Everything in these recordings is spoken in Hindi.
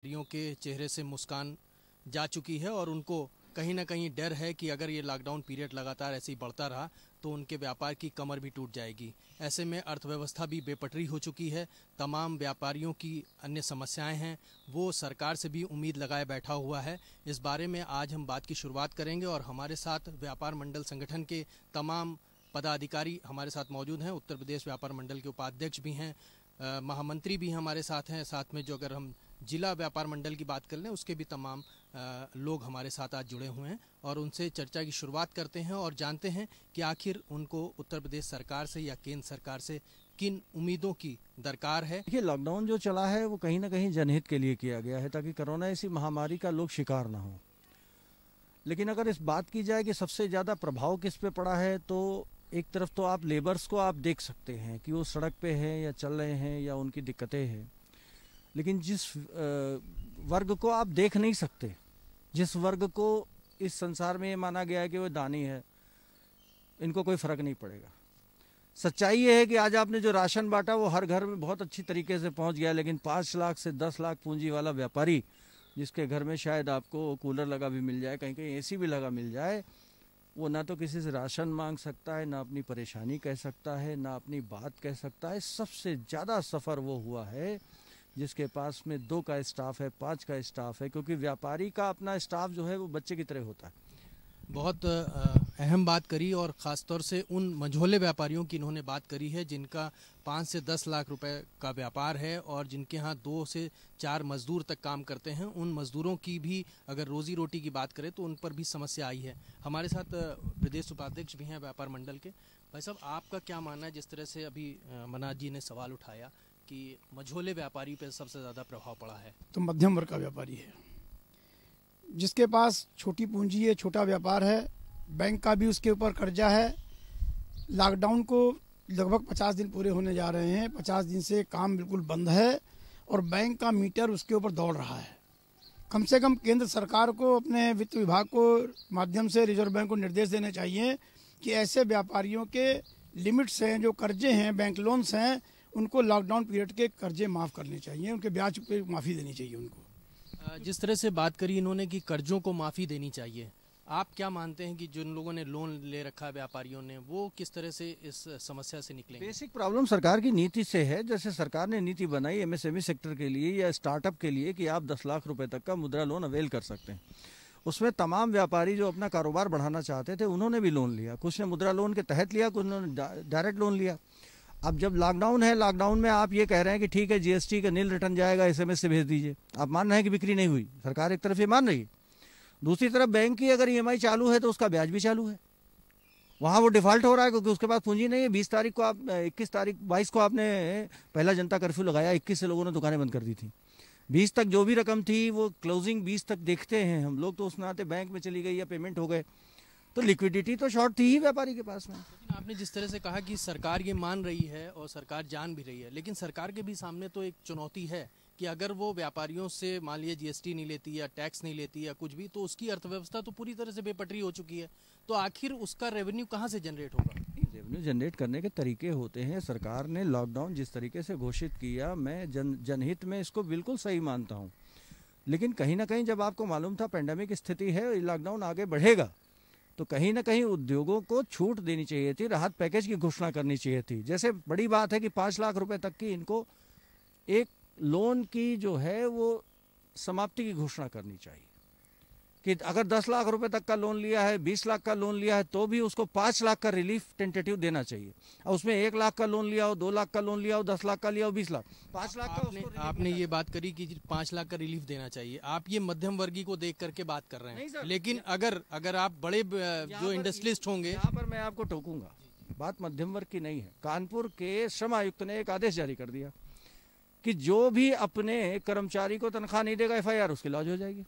व्यापारियों के चेहरे से मुस्कान जा चुकी है और उनको कहीं ना कहीं डर है कि अगर ये लॉकडाउन पीरियड लगातार ऐसे ही बढ़ता रहा तो उनके व्यापार की कमर भी टूट जाएगी। ऐसे में अर्थव्यवस्था भी बेपटरी हो चुकी है। तमाम व्यापारियों की अन्य समस्याएं हैं, वो सरकार से भी उम्मीद लगाए बैठा हुआ है। इस बारे में आज हम बात की शुरुआत करेंगे और हमारे साथ व्यापार मंडल संगठन के तमाम पदाधिकारी हमारे साथ मौजूद हैं। उत्तर प्रदेश व्यापार मंडल के उपाध्यक्ष भी हैं, महामंत्री भी हमारे साथ हैं। साथ में जो अगर हम जिला व्यापार मंडल की बात कर लें उसके भी तमाम लोग हमारे साथ आज जुड़े हुए हैं और उनसे चर्चा की शुरुआत करते हैं और जानते हैं कि आखिर उनको उत्तर प्रदेश सरकार से या केंद्र सरकार से किन उम्मीदों की दरकार है। देखिए, लॉकडाउन जो चला है वो कहीं ना कहीं जनहित के लिए किया गया है ताकि कोरोना ऐसी महामारी का लोग शिकार ना हो। लेकिन अगर इस बात की जाए कि सबसे ज़्यादा प्रभाव किस पे पड़ा है, तो एक तरफ तो आप लेबर्स को आप देख सकते हैं कि वो सड़क पे हैं या चल रहे हैं या उनकी दिक्कतें हैं। लेकिन जिस वर्ग को आप देख नहीं सकते, जिस वर्ग को इस संसार में ये माना गया है कि वो दानी है, इनको कोई फर्क नहीं पड़ेगा। सच्चाई ये है कि आज आपने जो राशन बांटा वो हर घर में बहुत अच्छी तरीके से पहुंच गया, लेकिन 5 लाख से 10 लाख पूंजी वाला व्यापारी जिसके घर में शायद आपको कूलर लगा भी मिल जाए, कहीं कहीं एसी भी लगा मिल जाए, वो ना तो किसी से राशन मांग सकता है, ना अपनी परेशानी कह सकता है, ना अपनी बात कह सकता है। सबसे ज़्यादा सफ़र वो हुआ है जिसके पास में 2 का स्टाफ है, 5 का स्टाफ है, क्योंकि व्यापारी का अपना स्टाफ जो है वो बच्चे की तरह होता है। बहुत अहम बात करी और ख़ासतौर से उन मझोले व्यापारियों की इन्होंने बात करी है जिनका 5 से 10 लाख रुपए का व्यापार है और जिनके यहाँ 2 से 4 मजदूर तक काम करते हैं। उन मजदूरों की भी अगर रोजी रोटी की बात करें तो उन पर भी समस्या आई है। हमारे साथ प्रदेश उपाध्यक्ष भी हैं व्यापार मंडल के। भाई साहब, आपका क्या मानना है, जिस तरह से अभी मनाज जी ने सवाल उठाया कि मझोले व्यापारी पे सबसे ज़्यादा प्रभाव पड़ा है? तो मध्यम वर्ग का व्यापारी है, जिसके पास छोटी पूंजी है, छोटा व्यापार है, बैंक का भी उसके ऊपर कर्जा है। लॉकडाउन को लगभग 50 दिन पूरे होने जा रहे हैं। 50 दिन से काम बिल्कुल बंद है और बैंक का मीटर उसके ऊपर दौड़ रहा है। कम से कम केंद्र सरकार को अपने वित्त विभाग को माध्यम से रिजर्व बैंक को निर्देश देने चाहिए कि ऐसे व्यापारियों के लिमिट्स हैं, जो कर्जे हैं, बैंक लोन्स हैं, उनको लॉकडाउन पीरियड के कर्जे माफ़ करने चाहिए, उनके ब्याज पे माफ़ी देनी चाहिए उनको। जिस तरह से बात करी इन्होंने कि कर्जों को माफ़ी देनी चाहिए, आप क्या मानते हैं कि जिन लोगों ने लोन ले रखा है व्यापारियों ने, वो किस तरह से इस समस्या से निकलेंगे? बेसिक प्रॉब्लम सरकार की नीति से है। जैसे सरकार ने नीति बनाई एमएसएमई सेक्टर के लिए या स्टार्टअप के लिए कि आप 10 लाख रुपए तक का मुद्रा लोन अवेल कर सकते हैं। उसमें तमाम व्यापारी जो अपना कारोबार बढ़ाना चाहते थे उन्होंने भी लोन लिया। कुछ ने मुद्रा लोन के तहत लिया, कुछ ने डायरेक्ट लोन लिया। अब जब लॉकडाउन है, लॉकडाउन में आप ये कह रहे हैं कि ठीक है जीएसटी का नील रिटर्न जाएगा, एसएमएस से भेज दीजिए। आप मान रहे हैं कि बिक्री नहीं हुई, सरकार एक तरफ ये मान रही है, दूसरी तरफ बैंक की अगर ईएमआई चालू है तो उसका ब्याज भी चालू है। वहाँ वो डिफॉल्ट हो रहा है क्योंकि उसके पास पूंजी नहीं है। 20 तारीख को आप 22 को आपने पहला जनता कर्फ्यू लगाया, 21 से लोगों ने दुकानें बंद कर दी थी। 20 तक जो भी रकम थी वो क्लोजिंग 20 तक देखते हैं हम लोग, तो उस नाते बैंक में चली गई या पेमेंट हो गए, तो लिक्विडिटी तो शॉर्ट थी ही व्यापारी के पास में। लेकिन आपने जिस तरह से कहा कि सरकार ये मान रही है और सरकार जान भी रही है, लेकिन सरकार के भी सामने तो एक चुनौती है कि अगर वो व्यापारियों से मान लीजिए जीएसटी नहीं लेती या टैक्स नहीं लेती या कुछ भी, तो उसकी अर्थव्यवस्था तो पूरी तरह से बेपटरी हो चुकी है। तो आखिर उसका रेवेन्यू कहाँ से जनरेट होगा? रेवेन्यू जनरेट करने के तरीके होते हैं। सरकार ने लॉकडाउन जिस तरीके से घोषित किया, मैं जनहित में इसको बिल्कुल सही मानता हूँ। लेकिन कहीं ना कहीं जब आपको मालूम था पेंडेमिक स्थिति है, लॉकडाउन आगे बढ़ेगा, तो कहीं ना कहीं उद्योगों को छूट देनी चाहिए थी, राहत पैकेज की घोषणा करनी चाहिए थी। जैसे बड़ी बात है कि 5 लाख रुपए तक की इनको एक लोन की जो है वो समाप्ति की घोषणा करनी चाहिए कि अगर 10 लाख रुपए तक का लोन लिया है, 20 लाख का लोन लिया है, तो भी उसको 5 लाख का रिलीफ टेंटेटिव देना चाहिए। और उसमें 1 लाख का लोन लिया हो, 2 लाख का लोन लिया हो, 10 लाख का लिया हो, 20 लाख, 5 लाख का आपने ये बात करी कि 5 लाख का रिलीफ देना चाहिए। आप ये मध्यम वर्गीय को देख करके बात कर रहे हैं, लेकिन अगर आप बड़े जो इंडस्ट्रियलिस्ट होंगे, यहाँ पर मैं आपको टोकूंगा, बात मध्यम वर्ग की नहीं है। कानपुर के श्रम आयुक्त ने एक आदेश जारी कर दिया कि जो भी अपने कर्मचारी को तनख्वाह नहीं देगा एफआईआर उसकी लॉन्च हो जाएगी।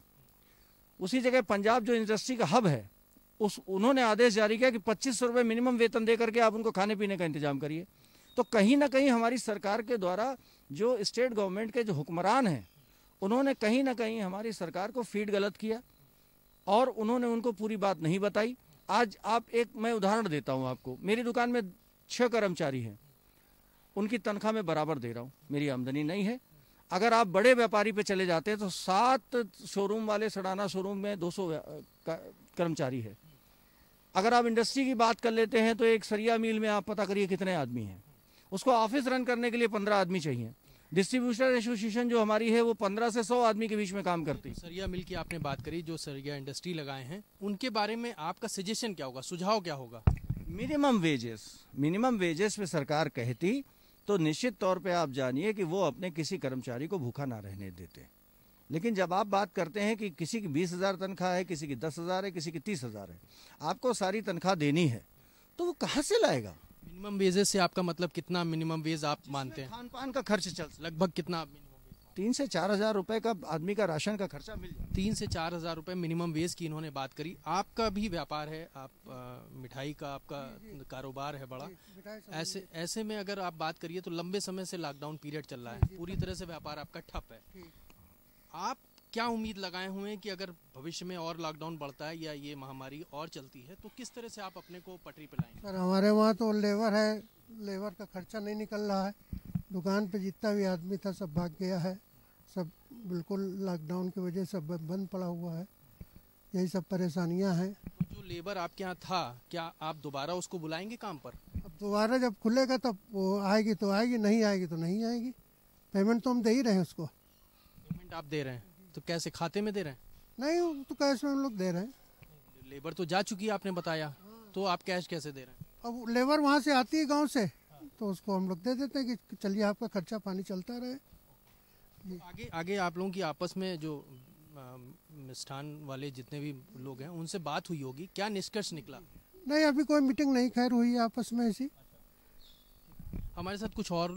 उसी जगह पंजाब जो इंडस्ट्री का हब है, उन्होंने आदेश जारी किया कि 2500 रुपये मिनिमम वेतन दे करके आप उनको खाने पीने का इंतजाम करिए। तो कहीं ना कहीं हमारी सरकार के द्वारा जो स्टेट गवर्नमेंट के जो हुक्मरान हैं, उन्होंने कहीं ना कहीं हमारी सरकार को फीड गलत किया और उन्होंने उनको पूरी बात नहीं बताई। आज मैं उदाहरण देता हूँ आपको। मेरी दुकान में 6 कर्मचारी हैं, उनकी तनख्वाह मैं बराबर दे रहा हूँ, मेरी आमदनी नहीं है। अगर आप बड़े व्यापारी पे चले जाते हैं तो 7 शोरूम वाले सड़ाना शोरूम में 200 कर्मचारी है। अगर आप इंडस्ट्री की बात कर लेते हैं तो एक सरिया मिल में आप पता करिए कितने आदमी हैं। उसको ऑफिस रन करने के लिए 15 आदमी चाहिए। डिस्ट्रीब्यूटर एसोसिएशन जो हमारी है वो 15 से 100 आदमी के बीच में काम करती है। सरिया मिल की आपने बात करी, जो सरिया इंडस्ट्री लगाए हैं उनके बारे में आपका सजेशन क्या होगा, सुझाव क्या होगा? मिनिमम वेजेस पे सरकार कहती तो निश्चित तौर पे आप जानिए कि वो अपने किसी कर्मचारी को भूखा ना रहने देते। लेकिन जब आप बात करते हैं कि किसी की 20,000 तनख्वाह है, किसी की 10,000 है, किसी की 30,000 है, आपको सारी तनख्वाह देनी है तो वो कहाँ से लाएगा? मिनिमम वेजेस से आपका मतलब कितना मिनिमम वेज आप मानते हैं? खान पान का खर्च चल लगभग कितना? 3 से 4 हजार रुपए का आदमी का राशन का खर्चा मिल जाए। 3 से 4 हजार रुपए मिनिमम वेज की इन्होंने बात करी। आपका भी व्यापार है, आप मिठाई का आपका कारोबार है बड़ा। ऐसे में अगर आप बात करिए तो लंबे समय से लॉकडाउन पीरियड चल रहा है, पूरी तरह से व्यापार आपका ठप है। आप क्या उम्मीद लगाए हुए हैं कि अगर भविष्य में और लॉकडाउन बढ़ता है या ये महामारी और चलती है तो किस तरह से आप अपने को पटरी पे लाएंगे? सर हमारे वहाँ तो लेबर है, लेबर का खर्चा नहीं निकल रहा है। दुकान पे जितना भी आदमी था सब भाग गया है, सब बिल्कुल लॉकडाउन की वजह से बंद पड़ा हुआ है। यही सब परेशानियां हैं। तो जो लेबर आपके यहाँ था, क्या आप दोबारा उसको बुलाएंगे काम पर? अब दोबारा जब खुलेगा तब वो आएगी तो आएगी, नहीं आएगी तो नहीं आएगी। पेमेंट तो हम दे ही रहे हैं उसको। पेमेंट आप दे रहे हैं तो कैसे, खाते में दे रहे हैं? नहीं तो कैश में हम लोग दे रहे हैं। लेबर तो जा चुकी है आपने बताया, तो आप कैश कैसे दे रहे हैं? अब लेबर वहाँ से आती है गाँव से, तो उसको हम लोग दे देते हैं कि चलिए आपका खर्चा पानी चलता रहे। आगे आप लोगों की आपस में जो मिष्ठान वाले जितने भी लोग हैं उनसे बात हुई होगी, क्या निष्कर्ष निकला? नहीं अभी कोई मीटिंग नहीं खैर हुई है आपस में ऐसी। हमारे साथ कुछ और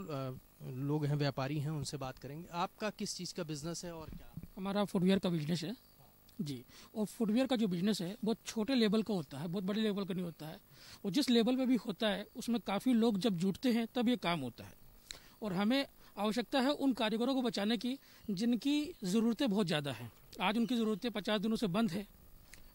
लोग हैं, व्यापारी हैं, उनसे बात करेंगे। आपका किस चीज़ का बिजनेस है और क्या? हमारा फुटवेयर का बिजनेस है जी। और फुटवेयर का जो बिजनेस है बहुत छोटे लेवल का होता है, बहुत बड़े लेवल का नहीं होता है। और जिस लेवल पे भी होता है उसमें काफ़ी लोग जब जुटते हैं तब ये काम होता है। और हमें आवश्यकता है उन कारीगरों को बचाने की जिनकी ज़रूरतें बहुत ज़्यादा हैं। आज उनकी ज़रूरतें 50 दिनों से बंद है।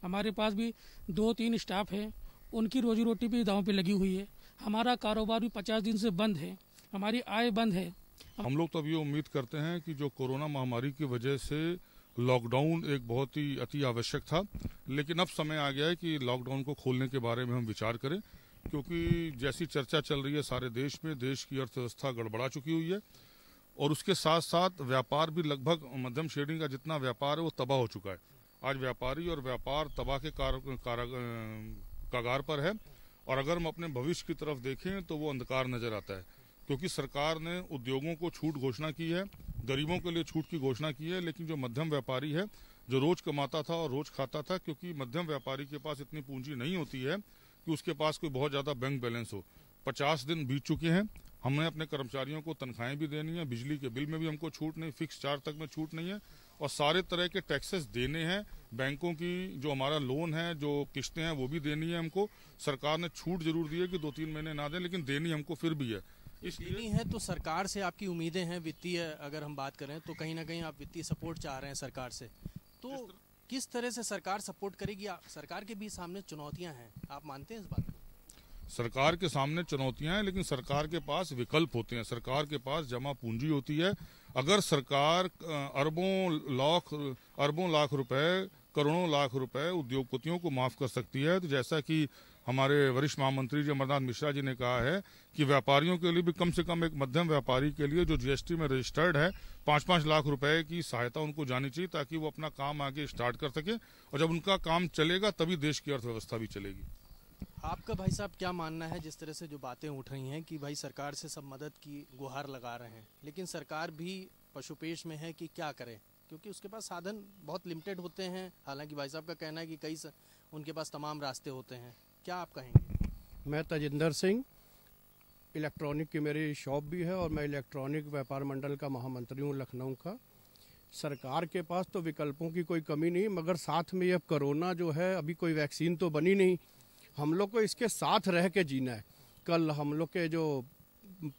हमारे पास भी 2-3 स्टाफ हैं, उनकी रोजी रोटी भी दांव पे लगी हुई है। हमारा कारोबार भी 50 दिन से बंद है, हमारी आय बंद है। हम लोग तो अब ये उम्मीद करते हैं कि जो कोरोना महामारी की वजह से लॉकडाउन एक बहुत ही अति आवश्यक था, लेकिन अब समय आ गया है कि लॉकडाउन को खोलने के बारे में हम विचार करें, क्योंकि जैसी चर्चा चल रही है सारे देश में, देश की अर्थव्यवस्था गड़बड़ा चुकी हुई है और उसके साथ साथ व्यापार भी लगभग मध्यम श्रेणी का जितना व्यापार है वो तबाह हो चुका है। आज व्यापारी और व्यापार तबाह के कगार पर है। और अगर हम अपने भविष्य की तरफ देखें तो वो अंधकार नजर आता है, क्योंकि सरकार ने उद्योगों को छूट घोषणा की है, गरीबों के लिए छूट की घोषणा की है, लेकिन जो मध्यम व्यापारी है, जो रोज कमाता था और रोज खाता था, क्योंकि मध्यम व्यापारी के पास इतनी पूंजी नहीं होती है कि उसके पास कोई बहुत ज्यादा बैंक बैलेंस हो। 50 दिन बीत चुके हैं, हमें अपने कर्मचारियों को तनख्वाहें भी देनी है, बिजली के बिल में भी हमको छूट नहीं, फिक्स चार्ज तक में छूट नहीं है और सारे तरह के टैक्सेस देने हैं। बैंकों की जो हमारा लोन है, जो किस्तें हैं, वो भी देनी है हमको। सरकार ने छूट जरूर दी है कि 2-3 महीने ना दें, लेकिन देनी हमको फिर भी है। देनी है तो सरकार से आपकी उम्मीदें हैं वित्तीय, अगर हम बात करें तो कहीं ना कहीं आप वित्तीय सपोर्ट चाह रहे हैं सरकार से, तो किस तरह से सरकार सपोर्ट करेगी? सरकार के भी सामने चुनौतियां हैं, आप मानते हैं इस बात को? सरकार के सामने चुनौतियां हैं, लेकिन सरकार के पास विकल्प होते हैं, सरकार के पास जमा पूंजी होती है। अगर सरकार अरबों लाख रुपए, करोड़ों लाख रुपए उद्योगपतियों को माफ कर सकती है, तो जैसा कि हमारे वरिष्ठ महामंत्री जी अमरनाथ मिश्रा जी ने कहा है कि व्यापारियों के लिए भी कम से कम एक मध्यम व्यापारी के लिए जो जीएसटी में रजिस्टर्ड है 5-5 लाख रुपए की सहायता उनको जानी चाहिए, ताकि वो अपना काम आगे स्टार्ट कर सके। और जब उनका काम चलेगा तभी देश की अर्थव्यवस्था भी चलेगी। आपका भाई साहब क्या मानना है, जिस तरह से जो बातें उठ रही हैं कि भाई सरकार से सब मदद की गुहार लगा रहे हैं, लेकिन सरकार भी पशुपेश में है कि क्या करे, क्योंकि उसके पास साधन बहुत लिमिटेड होते हैं। हालांकि भाई साहब का कहना है कि उनके पास तमाम रास्ते होते हैं, क्या आप कहेंगे? मैं तजिंदर सिंह, इलेक्ट्रॉनिक की मेरी शॉप भी है और मैं इलेक्ट्रॉनिक व्यापार मंडल का महामंत्री हूँ लखनऊ का। सरकार के पास तो विकल्पों की कोई कमी नहीं, मगर साथ में अब कोरोना जो है, अभी कोई वैक्सीन तो बनी नहीं, हम लोग को इसके साथ रह के जीना है। कल हम लोग के जो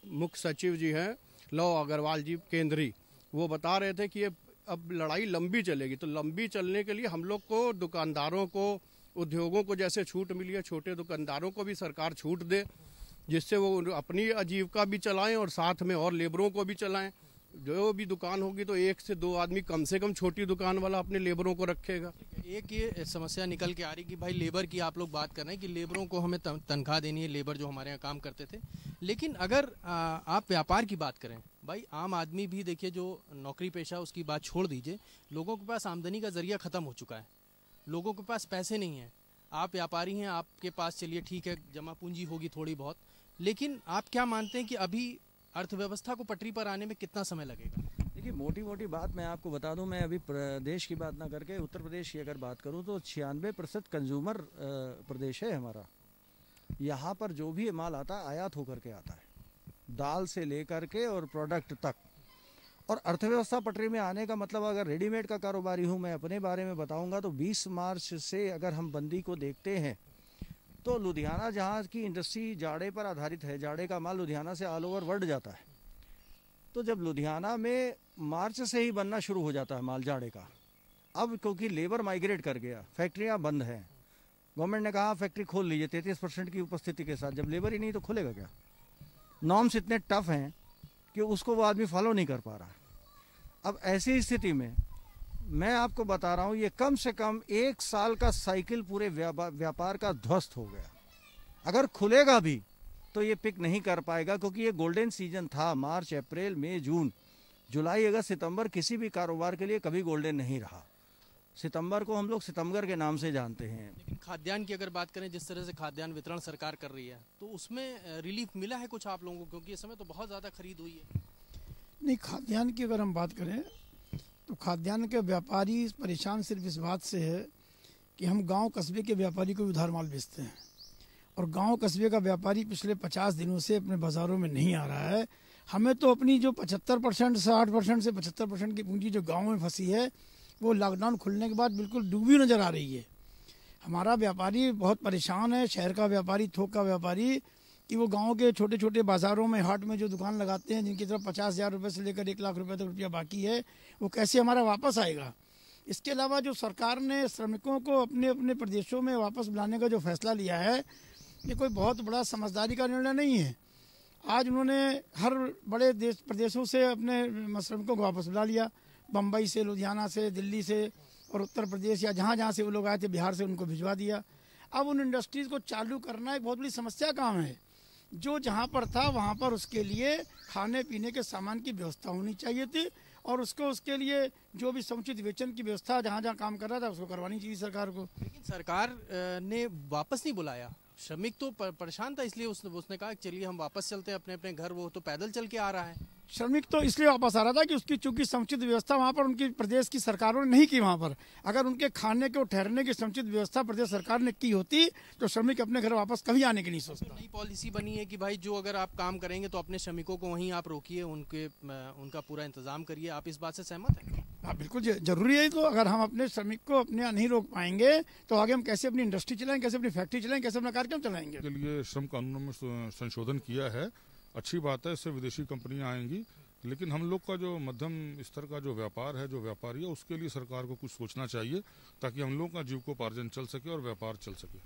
मुख्य सचिव जी हैं लव अग्रवाल जी केंद्रीय, वो बता रहे थे कि ये अब लड़ाई लंबी चलेगी, तो लंबी चलने के लिए हम लोग को दुकानदारों को, उद्योगों को जैसे छूट मिली है, छोटे दुकानदारों को भी सरकार छूट दे, जिससे वो अपनी आजीविका भी चलाएं और साथ में और लेबरों को भी चलाएं। जो भी दुकान होगी तो 1 से 2 आदमी कम से कम छोटी दुकान वाला अपने लेबरों को रखेगा। एक ये समस्या निकल के आ रही कि भाई लेबर की आप लोग बात कर रहे हैं कि लेबरों को हमें तनख्वाह देनी है, लेबर जो हमारे यहाँ काम करते थे। लेकिन अगर आप व्यापार की बात करें, भाई आम आदमी भी देखिए जो नौकरी पेशा उसकी बात छोड़ दीजिए, लोगों के पास आमदनी का जरिया खत्म हो चुका है, लोगों के पास पैसे नहीं हैं। आप व्यापारी हैं, आपके पास चलिए ठीक है जमा पूंजी होगी थोड़ी बहुत, लेकिन आप क्या मानते हैं कि अभी अर्थव्यवस्था को पटरी पर आने में कितना समय लगेगा? देखिए मोटी मोटी बात मैं आपको बता दूं, मैं अभी प्रदेश की बात ना करके उत्तर प्रदेश की अगर बात करूं तो 96% कंज्यूमर प्रदेश है हमारा। यहाँ पर जो भी माल आता है आयात होकर के आता है, दाल से लेकर के और प्रोडक्ट तक। और अर्थव्यवस्था पटरी में आने का मतलब, अगर रेडीमेड का कारोबारी हूँ मैं अपने बारे में बताऊंगा तो 20 मार्च से अगर हम बंदी को देखते हैं तो लुधियाना जहाँ की इंडस्ट्री जाड़े पर आधारित है, जाड़े का माल लुधियाना से ऑल ओवर वर्ल्ड जाता है। तो जब लुधियाना में मार्च से ही बनना शुरू हो जाता है माल जाड़े का, अब क्योंकि लेबर माइग्रेट कर गया, फैक्ट्रियाँ बंद हैं, गवर्नमेंट ने कहा फैक्ट्री खोल लीजिए 33% की उपस्थिति के साथ। जब लेबर ही नहीं तो खुलेगा क्या? नॉर्म्स इतने टफ हैं कि उसको वो आदमी फॉलो नहीं कर पा रहा। अब ऐसी स्थिति में मैं आपको बता रहा हूँ, ये कम से कम 1 साल का साइकिल पूरे व्यापार का ध्वस्त हो गया। अगर खुलेगा भी तो ये पिक नहीं कर पाएगा, क्योंकि ये गोल्डन सीजन था। मार्च, अप्रैल, मई, जून, जुलाई, अगस्त, सितंबर किसी भी कारोबार के लिए कभी गोल्डन नहीं रहा। सितंबर को हम लोग सितंबर के नाम से जानते हैं। लेकिन खाद्यान्न की अगर बात करें, जिस तरह से खाद्यान्न वितरण सरकार कर रही है, तो उसमें रिलीफ मिला है कुछ आप लोगों को? क्योंकि इस समय तो बहुत ज़्यादा खरीद हुई है। नहीं, खाद्यान्न की अगर हम बात करें तो खाद्यान्न के व्यापारी परेशान सिर्फ इस बात से है कि हम गांव कस्बे के व्यापारी को उधार माल बेचते हैं, और गांव कस्बे का व्यापारी पिछले 50 दिनों से अपने बाज़ारों में नहीं आ रहा है। हमें तो अपनी जो 75%, 60% से 75% की पूंजी जो गाँव में फंसी है, वो लॉकडाउन खुलने के बाद बिल्कुल डूबी नज़र आ रही है। हमारा व्यापारी बहुत परेशान है, शहर का व्यापारी, थोक का व्यापारी, कि वो गांव के छोटे छोटे बाज़ारों में, हाट में जो दुकान लगाते हैं, जिनकी तरफ 50,000 रुपये से लेकर 1 लाख रुपये तक रुपया बाकी है, वो कैसे हमारा वापस आएगा। इसके अलावा जो सरकार ने श्रमिकों को अपने अपने प्रदेशों में वापस बुलाने का जो फैसला लिया है, ये कोई बहुत बड़ा समझदारी का निर्णय नहीं है। आज उन्होंने हर बड़े प्रदेशों से अपने श्रमिकों को वापस बुला लिया, बम्बई से, लुधियाना से, दिल्ली से और उत्तर प्रदेश या जहाँ जहाँ से वो लोग आए थे, बिहार से उनको भिजवा दिया। अब उन इंडस्ट्रीज़ को चालू करना एक बहुत बड़ी समस्या काम है। जो जहाँ पर था वहाँ पर उसके लिए खाने पीने के सामान की व्यवस्था होनी चाहिए थी, और उसके लिए जो भी समुचित वेतन की व्यवस्था जहाँ जहाँ काम कर रहा था उसको करवानी चाहिए सरकार को। लेकिन सरकार ने वापस नहीं बुलाया। श्रमिक तो परेशान था, इसलिए उसने कहा चलिए हम वापस चलते हैं अपने अपने घर। वो तो पैदल चल के आ रहा है। श्रमिक तो इसलिए वापस आ रहा था कि उसकी चूंकि समुचित व्यवस्था वहाँ पर उनकी प्रदेश की सरकारों ने नहीं की। वहाँ पर अगर उनके खाने के और ठहरने की समुचित व्यवस्था प्रदेश सरकार ने की होती तो श्रमिक अपने घर वापस कभी आने की नहीं सोचता। नई पॉलिसी बनी है कि भाई जो अगर आप काम करेंगे तो अपने श्रमिकों को वहीं आप रोकिए, उनका पूरा इंतजाम करिए। आप इस बात से सहमत हैं? हाँ, बिल्कुल जरूरी है। तो अगर हम अपने श्रमिक को अपने यहाँ नहीं रोक पाएंगे तो आगे हम कैसे अपनी इंडस्ट्री चलाएंगे, कैसे अपनी फैक्ट्री चलाएंगे, कैसे अपना कार्यक्रम चलाएंगे। के लिए श्रम कानूनों में संशोधन किया है, अच्छी बात है, इससे विदेशी कंपनियां आएंगी। लेकिन हम लोग का जो मध्यम स्तर का जो व्यापार है, जो व्यापारी है, उसके लिए सरकार को कुछ सोचना चाहिए ताकि हम लोग का जीविकोपार्जन चल सके और व्यापार चल सके।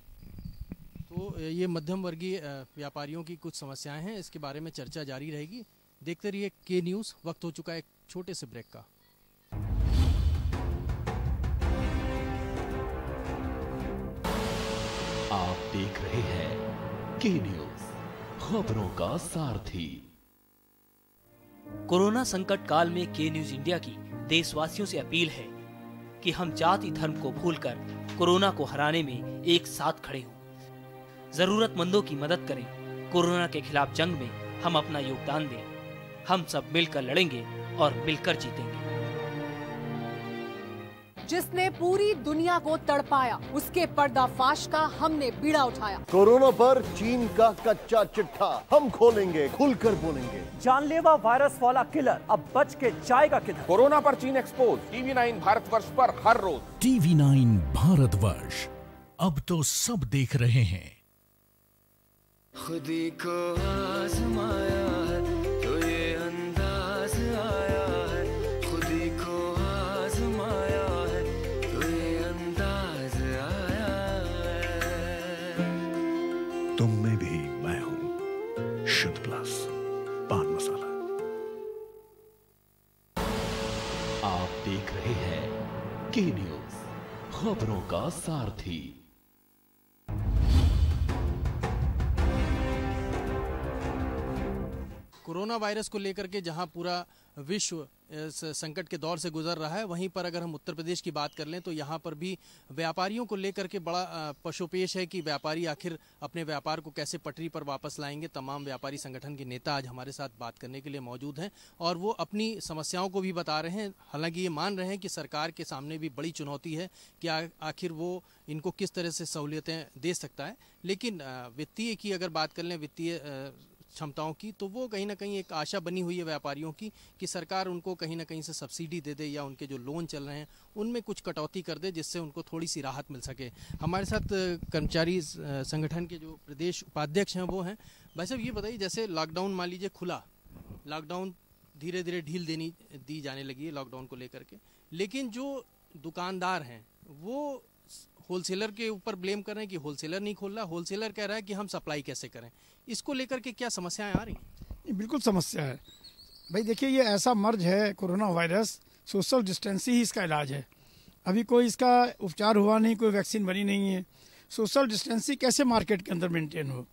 तो ये मध्यम वर्गीय व्यापारियों की कुछ समस्याएं हैं, इसके बारे में चर्चा जारी रहेगी। देखते रहिए के न्यूज़। वक्त हो चुका है एक छोटे से ब्रेक का। आप देख रहे हैं के न्यूज़, खबरों का सारथी। कोरोना संकट काल में के न्यूज इंडिया की देशवासियों से अपील है कि हम जाति धर्म को भूलकर कोरोना को हराने में एक साथ खड़े हों। जरूरतमंदों की मदद करें। कोरोना के खिलाफ जंग में हम अपना योगदान दें। हम सब मिलकर लड़ेंगे और मिलकर जीतेंगे। जिसने पूरी दुनिया को तड़पाया, उसके पर्दाफाश का हमने बीड़ा उठाया। कोरोना पर चीन का कच्चा चिट्ठा हम खोलेंगे, खुलकर बोलेंगे। जानलेवा वायरस वाला किलर अब बच के जाएगा किधर? कोरोना पर चीन एक्सपोज, TV9 भारतवर्ष पर हर रोज। TV9 भारतवर्ष, अब तो सब देख रहे हैं। खुदी को आजमाया है तो ये अंदाज आया है, खुदी को आजमाया है तो ये अंदाज आया है। तुम में भी मैं हूं, शुद्ध प्लस पान मसाला। के न्यूज, खबरों का सारथी। कोरोना वायरस को लेकर के जहां पूरा विश्व इस संकट के दौर से गुजर रहा है, वहीं पर अगर हम उत्तर प्रदेश की बात कर लें तो यहाँ पर भी व्यापारियों को लेकर के बड़ा पशुपेश है कि व्यापारी आखिर अपने व्यापार को कैसे पटरी पर वापस लाएंगे। तमाम व्यापारी संगठन के नेता आज हमारे साथ बात करने के लिए मौजूद हैं और वो अपनी समस्याओं को भी बता रहे हैं। हालांकि ये मान रहे हैं कि सरकार के सामने भी बड़ी चुनौती है कि आखिर वो इनको किस तरह से सहूलियतें दे सकता है। लेकिन वित्तीय की अगर बात कर लें, वित्तीय क्षमताओं की, तो वो कहीं ना कहीं एक आशा बनी हुई है व्यापारियों की कि सरकार उनको कहीं ना कहीं से सब्सिडी दे दे या उनके जो लोन चल रहे हैं उनमें कुछ कटौती कर दे, जिससे उनको थोड़ी सी राहत मिल सके। हमारे साथ कर्मचारी संगठन के जो प्रदेश उपाध्यक्ष हैं वो हैं। भाई साहब, ये बताइए, जैसे लॉकडाउन मान लीजिए खुला, लॉकडाउन धीरे धीरे ढील दी जाने लगी है लॉकडाउन को लेकर के, लेकिन जो दुकानदार हैं वो होलसेलर के ऊपर ब्लेम कर रहे हैं कि होलसेलर नहीं खोल रहा, होलसेलर कह रहा है कि हम सप्लाई कैसे करें। इसको लेकर के क्या समस्याएं आ रही हैं? बिल्कुल समस्या है भाई। देखिए, ये ऐसा मर्ज है कोरोना वायरस, सोशल डिस्टेंसिंग ही इसका इलाज है। अभी कोई इसका उपचार हुआ नहीं, कोई वैक्सीन बनी नहीं है। सोशल डिस्टेंसिंग कैसे मार्केट के अंदर मेंटेन हो?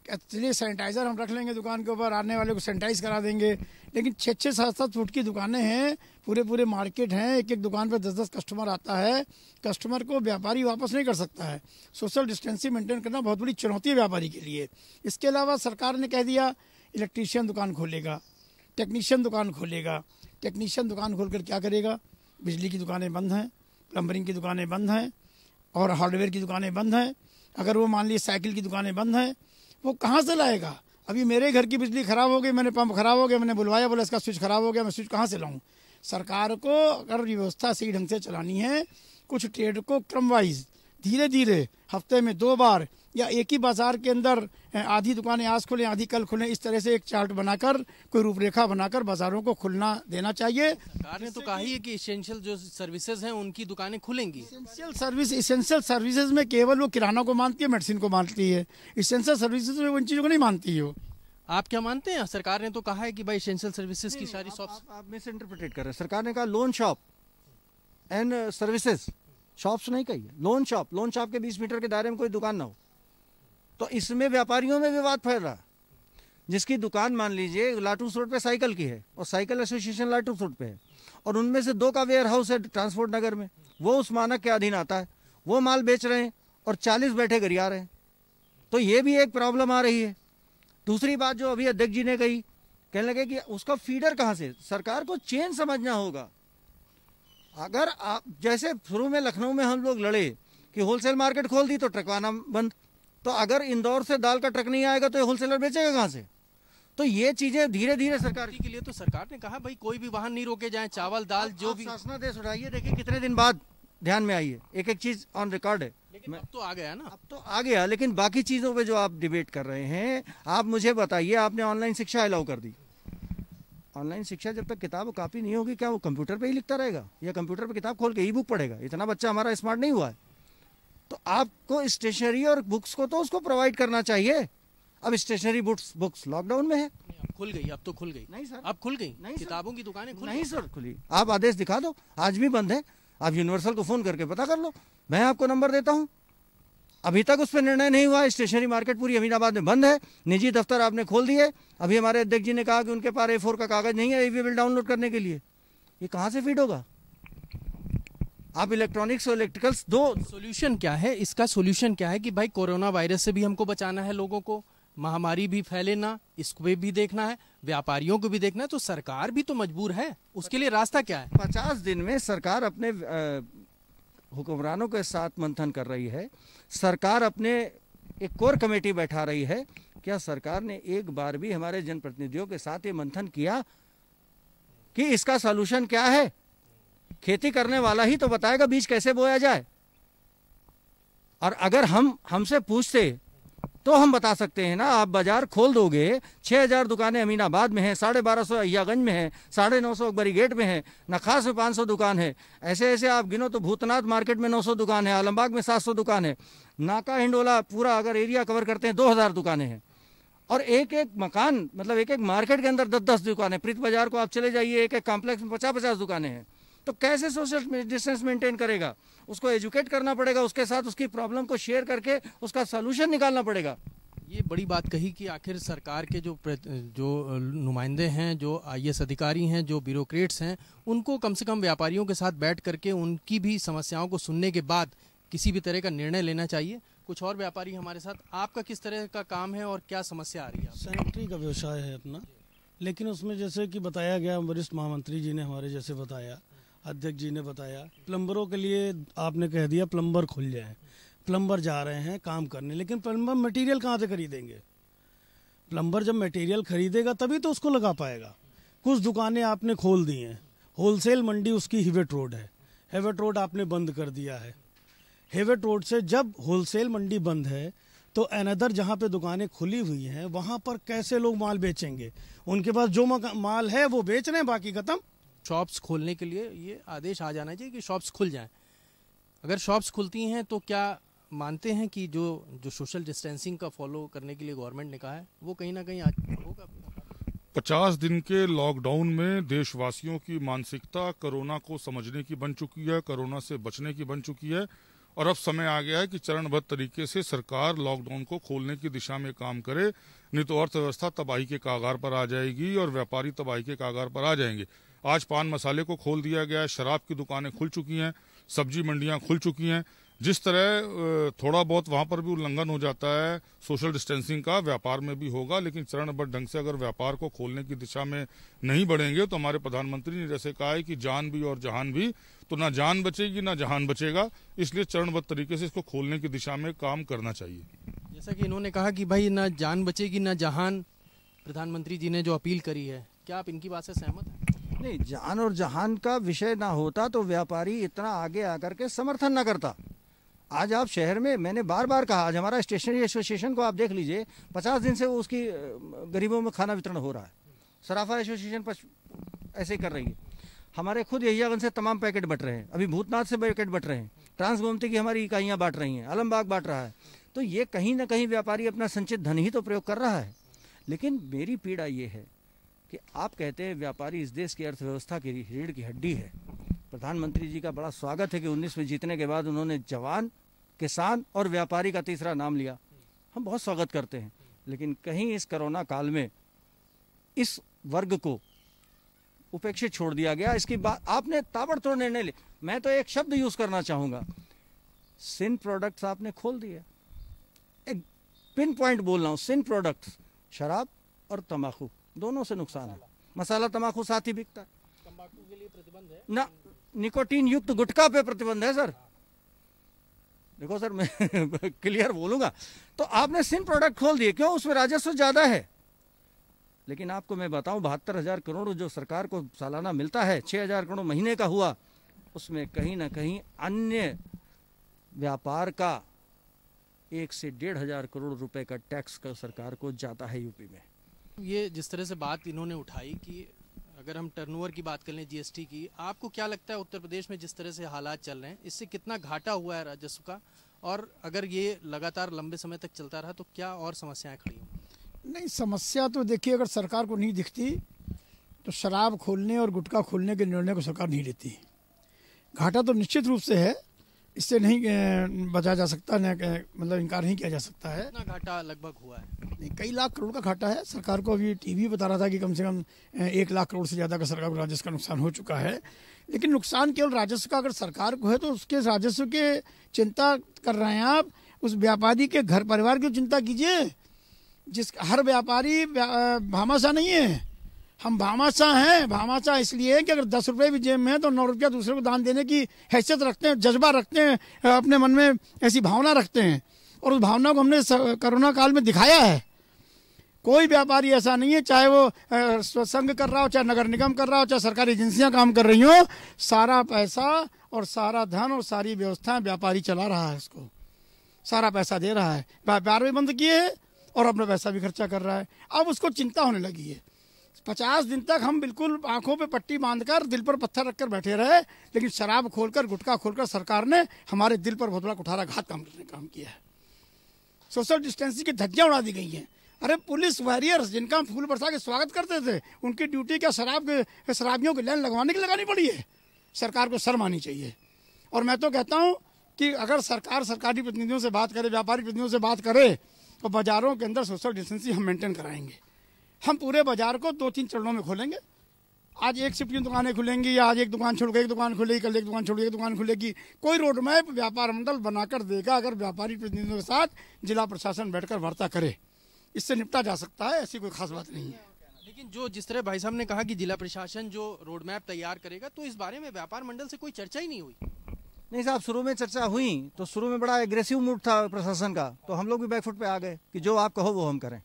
चलिए सैनिटाइज़र हम रख लेंगे दुकान के ऊपर, आने वाले को सैनिटाइज करा देंगे, लेकिन 6-6, 7-7 फुट की दुकानें हैं, पूरे मार्केट हैं, एक एक दुकान पर 10-10 कस्टमर आता है, कस्टमर को व्यापारी वापस नहीं कर सकता है। सोशल डिस्टेंसिंग मेंटेन करना बहुत बड़ी चुनौती है व्यापारी के लिए। इसके अलावा सरकार ने कह दिया इलेक्ट्रीशियन दुकान खोलेगा, टेक्नीशियन दुकान खोलेगा। टेक्नीशियन दुकान खोल कर क्या करेगा? बिजली की दुकानें बंद हैं, प्लम्बरिंग की दुकानें बंद हैं और हार्डवेयर की दुकानें बंद हैं। अगर वो मान लीजिए साइकिल की दुकानें बंद हैं, वो कहाँ से लाएगा? अभी मेरे घर की बिजली खराब हो गई, मैंने पंप खराब हो गया, मैंने बुलवाया, बोला इसका स्विच खराब हो गया, मैं स्विच कहाँ से लाऊं? सरकार को अगर व्यवस्था सही ढंग से चलानी है, कुछ ट्रेड को क्रम वाइज धीरे धीरे हफ्ते में 2 बार या एक ही बाजार के अंदर आधी दुकानें आज खुलें आधी कल खुलें, इस तरह से एक चार्ट बनाकर, कोई रूपरेखा बनाकर बाजारों को खुलना देना चाहिए। सरकार ने तो कहा ही है कि इसेंशियल जो सर्विसेज हैं उनकी दुकानें खुलेंगी। इसेंशियल सर्विसेज में केवल वो किराना को मानती है, मेडिसिन को मानती है। इसेंशियल सर्विसेज में उन चीज़ों को नहीं मानती है। आप क्या मानते हैं? सरकार ने तो कहा है कि भाई इसेंशियल सर्विसेज की सारी शॉप्स। आप मिस इंटरप्रेट कर रहे हैं। सरकार ने कहा loan shop and services, shops नहीं कही है, लोन शॉप के 20 मीटर के दायरे में कोई दुकान ना हो। तो इसमें व्यापारियों में विवाद फैल रहा है। जिसकी दुकान मान लीजिए लाटूस रोड पे साइकिल की है और साइकिल एसोसिएशन लाटूस रोड पे है और उनमें से 2 का वेयर हाउस है ट्रांसपोर्ट नगर में, वो उस मानक के अधीन आता है, वो माल बेच रहे हैं और 40 बैठे गरिया रहे हैं। तो ये भी एक प्रॉब्लम आ रही है। दूसरी बात जो अभी अध्यक्ष जी ने कही, कहने लगे कि उसका फीडर कहाँ से? सरकार को चेन समझना होगा। अगर आप जैसे शुरू में लखनऊ में हम लोग लड़े कि होलसेल मार्केट खोल दी तो ट्रकवाना बंद, तो अगर इंदौर से दाल का ट्रक नहीं आएगा तो ये होलसेलर बेचेगा कहाँ से? तो ये चीजें धीरे धीरे सरकार के लिए तो सरकार ने कहा भाई कोई भी वाहन नहीं रोके जाए, चावल दाल जो भी शासनादेश उठाइए। देखिए कितने दिन बाद ध्यान में आई है, एक एक चीज ऑन रिकॉर्ड है। लेकिन अब तो आ गया ना, अब तो आ गया, लेकिन बाकी चीजों पे जो आप डिबेट कर रहे हैं, आप मुझे बताइए, आपने ऑनलाइन शिक्षा अलाउ कर दी। ऑनलाइन शिक्षा जब तक किताब कॉपी नहीं होगी, क्या वो कंप्यूटर पे ही लिखता रहेगा या कंप्यूटर पे किताब खोल के ई बुक पढ़ेगा? इतना बच्चा हमारा स्मार्ट नहीं हुआ है। तो आपको स्टेशनरी और बुक्स को तो उसको प्रोवाइड करना चाहिए। अब स्टेशनरी बुक्स लॉकडाउन में है। अब खुल गई, अब तो खुल गई। नहीं सर, अब खुल गई नहीं, किताबों की दुकानें खुल नहीं सर खुली। आप आदेश दिखा दो, आज भी बंद है। आप यूनिवर्सल को फोन करके पता कर लो, मैं आपको नंबर देता हूँ। अभी तक उस पर निर्णय नहीं हुआ। स्टेशनरी मार्केट पूरी अमीनाबाद में बंद है, निजी दफ्तर आपने खोल दिए। अभी हमारे अध्यक्ष जी ने कहा कि उनके पास A4 का कागज नहीं है ई-बिल डाउनलोड करने के लिए। ये कहाँ से फीड होगा? आप इलेक्ट्रॉनिक्स और इलेक्ट्रिकल्स दो। सोल्यूशन क्या है इसका? सोल्यूशन क्या है कि भाई कोरोना वायरस से भी हमको बचाना है, लोगों को महामारी भी फैले ना, इसको भी देखना है, व्यापारियों को भी देखना है, तो सरकार भी तो मजबूर है। उसके लिए रास्ता क्या है? 50 दिन में सरकार अपने हुक्मरानों के साथ मंथन कर रही है। सरकार अपने एक कोर कमेटी बैठा रही है। क्या सरकार ने एक बार भी हमारे जनप्रतिनिधियों के साथ ये मंथन किया कि इसका सॉल्यूशन क्या है? खेती करने वाला ही तो बताएगा बीज कैसे बोया जाए। और अगर हमसे पूछते तो हम बता सकते हैं ना। आप बाजार खोल दोगे, 6000 दुकानें अमीनाबाद में हैं, 1250 अहियागंज में हैं, 950 अकबरी गेट में हैं, नखास में 500 दुकान है। ऐसे ऐसे आप गिनो तो भूतनाथ मार्केट में 900 दुकान है, आलमबाग में 700 दुकान है, नाका हिंडोला पूरा अगर एरिया कवर करते हैं 2000 दुकानें हैं। और एक एक मकान मतलब एक एक मार्केट के अंदर 10-10 दुकानें। प्रीत बाजार को आप चले जाइए, एक एक कॉम्प्लेक्स में 50-50 दुकानें हैं। तो कैसे सोशल डिस्टेंस मेंटेन करेगा? उसको एजुकेट करना पड़ेगा, उसके साथ उसकी प्रॉब्लम को शेयर करके उसका सॉल्यूशन निकालना पड़ेगा। ये बड़ी बात कही कि आखिर सरकार के जो नुमाइंदे हैं, जो आईएएस अधिकारी हैं, जो ब्यूरोक्रेट्स हैं, उनको कम से कम व्यापारियों के साथ बैठ करके उनकी भी समस्याओं को सुनने के बाद किसी भी तरह का निर्णय लेना चाहिए। कुछ और व्यापारी हमारे साथ, आपका किस तरह का काम है और क्या समस्या आ रही है? सैनिटरी का व्यवसाय है अपना, लेकिन उसमें जैसे कि बताया गया, वरिष्ठ महामंत्री जी ने हमारे जैसे बताया, अध्यक्ष जी ने बताया, प्लम्बरों के लिए आपने कह दिया प्लम्बर खुल जाए, प्लम्बर जा रहे हैं काम करने, लेकिन प्लम्बर मटेरियल कहाँ से खरीदेंगे? प्लम्बर जब मटेरियल खरीदेगा तभी तो उसको लगा पाएगा। कुछ दुकानें आपने खोल दी हैं, होलसेल मंडी उसकी हिवेट रोड है, हिवेट रोड आपने बंद कर दिया है। हिवेट रोड से जब होलसेल मंडी बंद है तो अनदर जहाँ पे दुकानें खुली हुई हैं वहाँ पर कैसे लोग माल बेचेंगे? उनके पास जो माल है वो बेच रहे हैं, बाकी खत्म। शॉप्स खोलने के लिए ये आदेश आ जाना चाहिए कि शॉप्स खुल जाएं। अगर शॉप्स खुलती हैं तो क्या मानते हैं कि जो सोशल डिस्टेंसिंग का फॉलो करने के लिए गवर्नमेंट ने कहा है वो कहीं ना कहीं होगा? 50 दिन के लॉकडाउन में देशवासियों की मानसिकता कोरोना को समझने की बन चुकी है, कोरोना से बचने की बन चुकी है, और अब समय आ गया है कि चरणबद्ध तरीके से सरकार लॉकडाउन को खोलने की दिशा में काम करे, नहीं तो अर्थव्यवस्था तबाही के कागार पर आ जाएगी और व्यापारी तबाही के कागार पर आ जाएंगे। आज पान मसाले को खोल दिया गया है, शराब की दुकानें खुल चुकी हैं, सब्जी मंडियां खुल चुकी हैं। जिस तरह थोड़ा बहुत वहां पर भी उल्लंघन हो जाता है सोशल डिस्टेंसिंग का, व्यापार में भी होगा, लेकिन चरणबद्ध ढंग से अगर व्यापार को खोलने की दिशा में नहीं बढ़ेंगे तो हमारे प्रधानमंत्री ने जैसे कहा है कि जान भी और जहान भी, तो ना जान बचेगी ना जहान बचेगा। इसलिए चरणबद्ध तरीके से इसको खोलने की दिशा में काम करना चाहिए। जैसा कि इन्होंने कहा कि भाई ना जान बचेगी ना जहान, प्रधानमंत्री जी ने जो अपील करी है, क्या आप इनकी बात से सहमत हैं? नहीं, जान और जहान का विषय ना होता तो व्यापारी इतना आगे आकर के समर्थन न करता। आज आप शहर में, मैंने बार बार कहा, आज हमारा स्टेशनरी एसोसिएशन को आप देख लीजिए, 50 दिन से वो उसकी गरीबों में खाना वितरण हो रहा है। सराफा एसोसिएशन ऐसे ही कर रही है। हमारे खुद यहियागंज से तमाम पैकेट बट रहे हैं, अभी भूतनाथ से पैकेट बट रहे हैं, ट्रांस गोमती की हमारी इकाइयाँ बांट रही हैं, आलमबाग बांट रहा है। तो ये कहीं ना कहीं व्यापारी अपना संचित धन ही तो प्रयोग कर रहा है। लेकिन मेरी पीड़ा ये है कि आप कहते हैं व्यापारी इस देश की अर्थव्यवस्था की रीढ़ की हड्डी है। प्रधानमंत्री जी का बड़ा स्वागत है कि 19 में जीतने के बाद उन्होंने जवान, किसान और व्यापारी का तीसरा नाम लिया, हम बहुत स्वागत करते हैं। लेकिन कहीं इस कोरोना काल में इस वर्ग को उपेक्षित छोड़ दिया गया। इसकी बात आपने ताबड़तोड़ निर्णय ले, मैं तो एक शब्द यूज करना चाहूंगा, सिन प्रोडक्ट्स आपने खोल दिए। एक पिन पॉइंट बोल रहा हूँ, सिन प्रोडक्ट्स, शराब और तंबाकू दोनों से नुकसान है। मसाला तंबाकू साथ ही बिकता है। तंबाकू के लिए प्रतिबंध है ना, निकोटीन युक्त गुटखा पे प्रतिबंध है सर। देखो सर, मैं क्लियर बोलूंगा, तो आपने सिन प्रोडक्ट खोल दिए, क्यों? उसमें राजस्व ज्यादा है। लेकिन आपको मैं बताऊं, 72,000 करोड़ जो सरकार को सालाना मिलता है, 6,000 करोड़ महीने का हुआ, उसमें कहीं ना कहीं अन्य व्यापार का 1 से 1,500 करोड़ रुपए का टैक्स का सरकार को जाता है यूपी में। ये जिस तरह से बात इन्होंने उठाई कि अगर हम टर्नओवर की बात कर लें, जीएसटी की, आपको क्या लगता है उत्तर प्रदेश में जिस तरह से हालात चल रहे हैं, इससे कितना घाटा हुआ है राजस्व का? और अगर ये लगातार लंबे समय तक चलता रहा तो क्या और समस्याएं खड़ी होंगी? नहीं, समस्या तो देखिए, अगर सरकार को नहीं दिखती तो शराब खोलने और गुटखा खोलने के निर्णय को सरकार नहीं लेती। घाटा तो निश्चित रूप से है, इससे नहीं बचा जा सकता, मतलब इनकार नहीं किया जा सकता है। कितना घाटा लगभग हुआ है? नहीं, कई लाख करोड़ का घाटा है। सरकार को अभी टीवी बता रहा था कि कम से कम 1 लाख करोड़ से ज़्यादा का सरकार को राजस्व का नुकसान हो चुका है। लेकिन नुकसान केवल राजस्व का अगर सरकार को है तो उसके राजस्व के चिंता कर रहे हैं आप, उस व्यापारी के घर परिवार की चिंता कीजिए। हर व्यापारी भामाशाह नहीं है, हम भामाशाह हैं। भामाशाह इसलिए कि अगर 10 रुपये भी जेब में है तो 9 रुपया दूसरे को दान देने की हैसियत रखते हैं, जज्बा रखते हैं, अपने मन में ऐसी भावना रखते हैं, और उस भावना को हमने कोरोना काल में दिखाया है। कोई व्यापारी ऐसा नहीं है, चाहे वो संघ कर रहा हो, चाहे नगर निगम कर रहा हो, चाहे सरकारी एजेंसियां काम कर रही हो, सारा पैसा और सारा धन और सारी व्यवस्थाएं व्यापारी चला रहा है। इसको सारा पैसा दे रहा है, व्यापार भी बंद किए है और अपना पैसा भी खर्चा कर रहा है। अब उसको चिंता होने लगी है। 50 दिन तक हम बिल्कुल आंखों पे पट्टी बांधकर, दिल पर पत्थर रखकर बैठे रहे, लेकिन शराब खोलकर, गुटखा खोलकर सरकार ने हमारे दिल पर बहुत बड़ा कुठाराघात काम किया है। सोशल डिस्टेंसिंग की धज्जियां उड़ा दी गई हैं। अरे पुलिस वॉरियर्स जिनका हम फूल बरसा के स्वागत करते थे, उनकी ड्यूटी क्या शराबियों की लाइन लगवाने की लगानी पड़ी है? सरकार को शर्म आनी चाहिए। और मैं तो कहता हूँ कि अगर सरकार सरकारी प्रतिनिधियों से बात करे, व्यापारी प्रतिनिधियों से बात करे, तो बाज़ारों के अंदर सोशल डिस्टेंसिंग हम मेंटेन कराएंगे। हम पूरे बाज़ार को 2-3 चरणों में खोलेंगे। आज एक शिफ्ट की दुकानें खुलेंगी, या आज एक दुकान छोड़ के एक दुकान खुलेगी, कल एक दुकान छोड़ के एक दुकान खुलेगी। कोई रोड मैप व्यापार मंडल बनाकर देगा अगर व्यापारी प्रतिनिधियों के साथ जिला प्रशासन बैठकर वार्ता करे। इससे निपटा जा सकता है, ऐसी कोई खास बात नहीं है। लेकिन जो जिस तरह भाई साहब ने कहा कि जिला प्रशासन जो रोड मैप तैयार करेगा, तो इस बारे में व्यापार मंडल से कोई चर्चा ही नहीं हुई। नहीं साहब, शुरू में चर्चा हुई तो शुरू में बड़ा एग्रेसिव मूड था प्रशासन का, तो हम लोग भी बैकफुट पे आ गए कि जो आप कहो वो हम करें।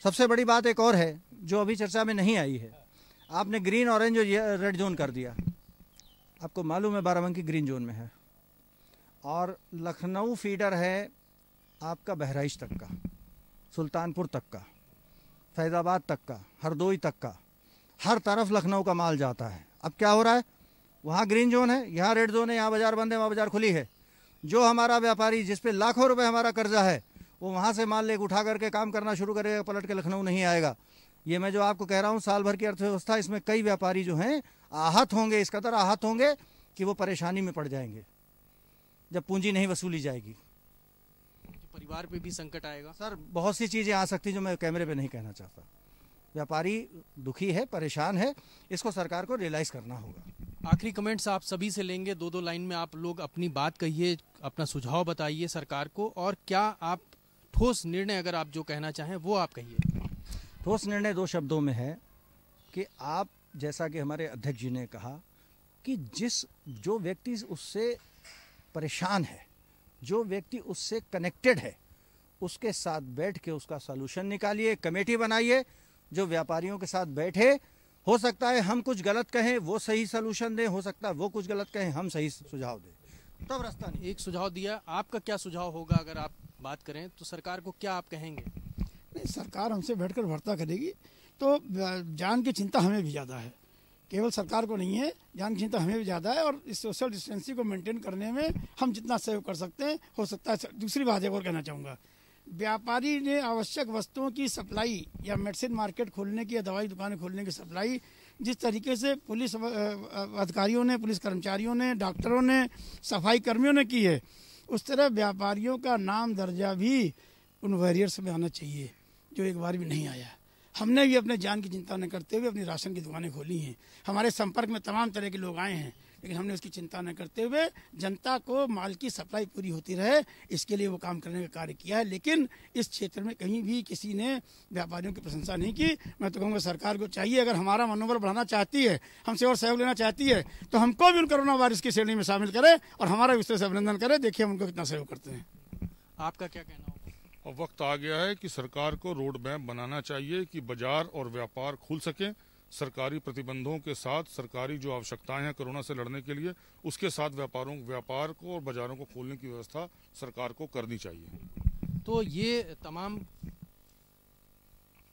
सबसे बड़ी बात एक और है जो अभी चर्चा में नहीं आई है, आपने ग्रीन, ऑरेंज और रेड जोन कर दिया। आपको मालूम है बाराबंकी ग्रीन जोन में है, और लखनऊ फीडर है आपका बहराइच तक का, सुल्तानपुर तक का, फैज़ाबाद तक का, हरदोई तक का, हर तरफ लखनऊ का माल जाता है। अब क्या हो रहा है, वहाँ ग्रीन जोन है, यहाँ रेड जोन है, यहाँ बाज़ार बंद है, वहाँ बाज़ार खुली है। जो हमारा व्यापारी जिस पे लाखों रुपए हमारा कर्जा है, वो वहाँ से माल लेकर उठा करके काम करना शुरू करेगा, पलट के लखनऊ नहीं आएगा। ये मैं जो आपको कह रहा हूँ, साल भर की अर्थव्यवस्था, इसमें कई व्यापारी जो हैं आहत होंगे, इस कदर आहत होंगे कि वो परेशानी में पड़ जाएंगे जब पूंजी नहीं वसूली जाएगी। परिवार पे भी संकट आएगा सर, बहुत सी चीज़ें आ सकती जो मैं कैमरे पे नहीं कहना चाहता। व्यापारी दुखी है, परेशान है, इसको सरकार को रियलाइज़ करना होगा। आखिरी कमेंट्स आप सभी से लेंगे, 2-2 लाइन में आप लोग अपनी बात कहिए, अपना सुझाव बताइए सरकार को, और क्या आप ठोस निर्णय अगर आप जो कहना चाहें वो आप कहिए। ठोस निर्णय 2 शब्दों में है कि आप, जैसा कि हमारे अध्यक्ष जी ने कहा, कि जो व्यक्ति उससे परेशान है, जो व्यक्ति उससे कनेक्टेड है, उसके साथ बैठ के उसका सलूशन निकालिए, कमेटी बनाइए जो व्यापारियों के साथ बैठे। हो सकता है हम कुछ गलत कहें, वो सही सलूशन दें, हो सकता है वो कुछ गलत कहें, हम सही सुझाव दें, तब रास्ता नहीं। एक सुझाव दिया, आपका क्या सुझाव होगा अगर आप बात करें तो सरकार को क्या आप कहेंगे? नहीं, सरकार हमसे बैठकर वार्ता करेगी तो जान की चिंता हमें भी ज़्यादा है, केवल सरकार को नहीं है, जान की चिंता हमें भी ज़्यादा है। और इस सोशल डिस्टेंसिंग को मेंटेन करने में हम जितना सहयोग कर सकते हैं हो सकता है। दूसरी बात एक और कहना चाहूँगा, व्यापारी ने आवश्यक वस्तुओं की सप्लाई या मेडिसिन मार्केट खोलने की या दवाई दुकानें खोलने की सप्लाई जिस तरीके से पुलिस अधिकारियों ने, पुलिस कर्मचारियों ने, डॉक्टरों ने, सफाई कर्मियों ने की है, उस तरह व्यापारियों का नाम दर्जा भी उन वॉरियर्स में आना चाहिए जो एक बार भी नहीं आया। हमने भी अपने जान की चिंता न करते हुए अपनी राशन की दुकानें खोली हैं। हमारे संपर्क में तमाम तरह के लोग आए हैं, लेकिन हमने उसकी चिंता न करते हुए जनता को माल की सप्लाई पूरी होती रहे, इसके लिए वो काम करने का कार्य किया है। लेकिन इस क्षेत्र में कहीं भी किसी ने व्यापारियों की प्रशंसा नहीं की। मैं तो कहूँगा सरकार को चाहिए, अगर हमारा मनोबल बढ़ाना चाहती है, हमसे और सहयोग लेना चाहती है, तो हमको भी उन कोरोना वायरस की श्रेणी में शामिल करे और हमारा इस तरह से अभिनंदन करे। देखिए हम उनको कितना सहयोग करते हैं। आपका क्या कहना होगा? अब वक्त आ गया है कि सरकार को रोड मैप बनाना चाहिए कि बाजार और व्यापार खुल सके। सरकारी प्रतिबंधों के साथ सरकारी जो आवश्यकताएं हैं कोरोना से लड़ने के लिए, उसके साथ व्यापार को और बाजारों को खोलने की व्यवस्था सरकार को करनी चाहिए। तो ये तमाम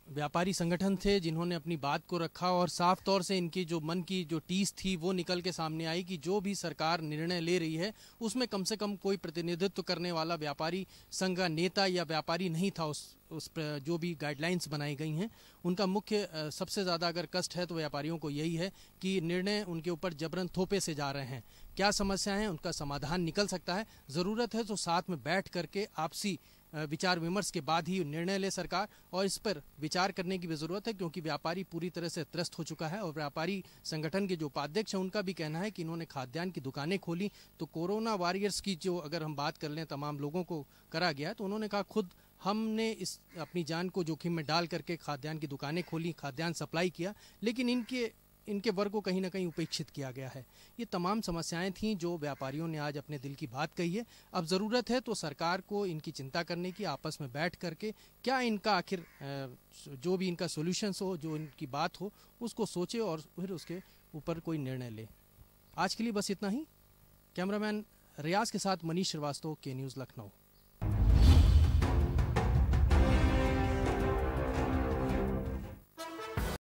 व्यापारी संगठन थे जिन्होंने अपनी बात को रखा, और साफ तौर से इनकी जो मन की जो टीस थी वो निकल के सामने आई कि जो भी सरकार निर्णय ले रही है उसमें कम से कम कोई प्रतिनिधित्व करने वाला व्यापारी संघ का नेता या व्यापारी नहीं था। उस जो भी गाइडलाइंस बनाई गई हैं उनका मुख्य सबसे ज़्यादा अगर कष्ट है तो व्यापारियों को यही है कि निर्णय उनके ऊपर जबरन थोपे से जा रहे हैं। क्या समस्याएं हैं, उनका समाधान निकल सकता है। ज़रूरत है तो साथ में बैठ करके आपसी विचार विमर्श के बाद ही निर्णय ले सरकार, और इस पर विचार करने की भी जरूरत है क्योंकि व्यापारी पूरी तरह से त्रस्त हो चुका है। और व्यापारी संगठन के जो उपाध्यक्ष हैं उनका भी कहना है कि इन्होंने खाद्यान्न की दुकानें खोली तो कोरोना वॉरियर्स की जो अगर हम बात कर लें तमाम लोगों को करा गया, तो उन्होंने कहा खुद हमने इस अपनी जान को जोखिम में डाल करके खाद्यान्न की दुकानें खोली, खाद्यान्न सप्लाई किया, लेकिन इनके वर्ग को कहीं ना कहीं उपेक्षित किया गया है। ये तमाम समस्याएं थीं जो व्यापारियों ने आज अपने दिल की बात कही है। अब ज़रूरत है तो सरकार को इनकी चिंता करने की, आपस में बैठ करके क्या इनका आखिर जो भी इनका सॉल्यूशंस हो, जो इनकी बात हो, उसको सोचे और फिर उसके ऊपर कोई निर्णय ले। आज के लिए बस इतना ही। कैमरामैन रियाज के साथ मनीष श्रीवास्तव, के न्यूज़ लखनऊ।